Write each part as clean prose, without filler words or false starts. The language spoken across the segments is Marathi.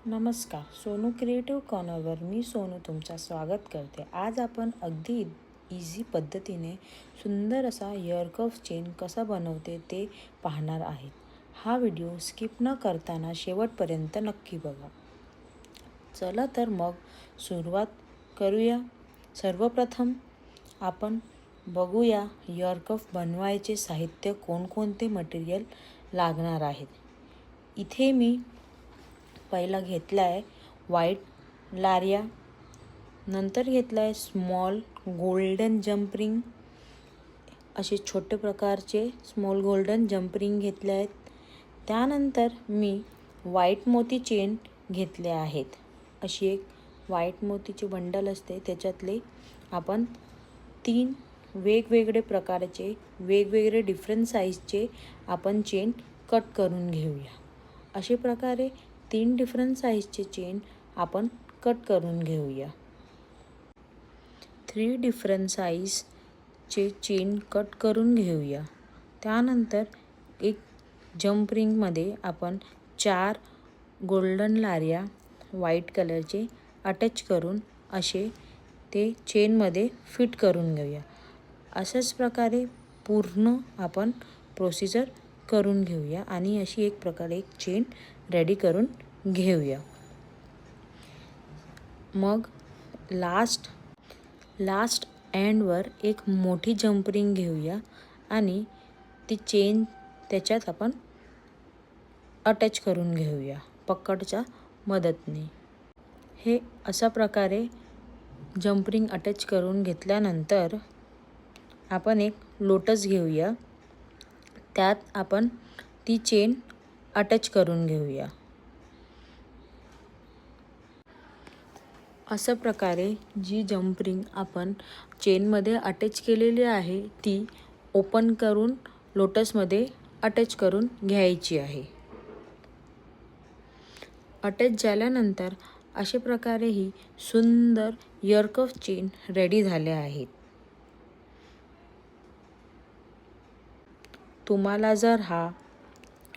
नमस्कार, सोनू क्रिएटिव्ह कॉर्नरवर मी सोनू तुमचं स्वागत करते। आज आपण अगदी इझी पद्धतीने सुंदर असा इयर कफ चेन कसा बनवते ते पाहणार आहेत। हा व्हिडिओ स्किप न करताना शेवटपर्यंत नक्की बघा। चला तर मग सुरुवात करूया। सर्वप्रथम आपण बघूया इयर कफ बनवायचे साहित्य कोणकोणते मटेरियल लागणार आहेत। इथे मी पहिला घेतला आहे व्हाईट लारिया, नंतर घेतला आहे स्मॉल गोल्डन जंप रिंग, असे छोटे प्रकारचे स्मॉल गोल्डन जंप रिंग घेतले आहेत। त्यानंतर मी व्हाईट मोती चेन घेतले आहेत। अशी एक व्हाईट मोतीची बंडल असते, त्याच्यातले आपण 3 वेगवेगळे प्रकारचे वेगवेगळे डिफरंट साईजचे आपण चेन कट करून घेऊया। अशा प्रकारे 3 डिफरंट साईजचे चेन आपण कट करून घेऊया। 3 डिफरंट साईजचे चेन कट करून घेऊया। त्यानंतर एक जंप रिंगमध्ये आपण 4 गोल्डन लारिया व्हाईट कलरचे अटॅच करून असे ते चेनमध्ये फिट करून घेऊया। अशाच प्रकारे पूर्ण आपण प्रोसिजर करून घेऊया आणि अशी एक प्रकारे एक चेन रेडी करून घेऊया। मग लास्ट एंडवर एक मोठी जंप रिंग घेऊया आणि ती चेन त्याच्यात आपण अटॅच करून घेऊया पकडच्या मदतीने। हे अशा प्रकारे जंप रिंग अटॅच करून घेतल्यानंतर आपण एक लोटस घेऊया, त्यात आपण ती चेन अटॅच करून घेऊया। अशा प्रकारे जी जंप रिंग आपण चेनमध्ये अटॅच केलेली आहे ती ओपन करून लोटसमध्ये अटॅच करून घ्यायची आहे। अटॅच झाल्यानंतर अशा प्रकारे ही सुंदर इयर कफ चेन रेडी झाले आहेत। तुम्हाला जर हा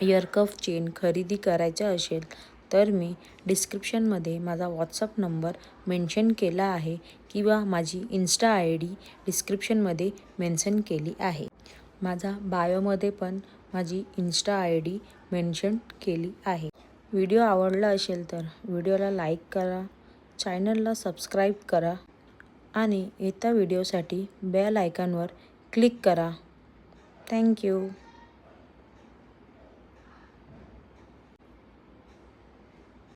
इयर कफ चेन खरेदी करायचा असेल तर मी डिस्क्रिप्शनमध्ये माझा व्हॉट्सअप नंबर मेन्शन केला आहे किंवा माझी इंस्टा ID डिस्क्रिप्शनमध्ये मेन्शन केली आहे। माझा बायोमध्ये पण माझी इंस्टा ID मेन्शन केली आहे। व्हिडिओ आवडला असेल तर व्हिडिओला लाईक करा, चॅनलला सबस्क्राईब करा आणि येत्या व्हिडिओसाठी बेल आयकॉनवर क्लिक करा। थँक्यू।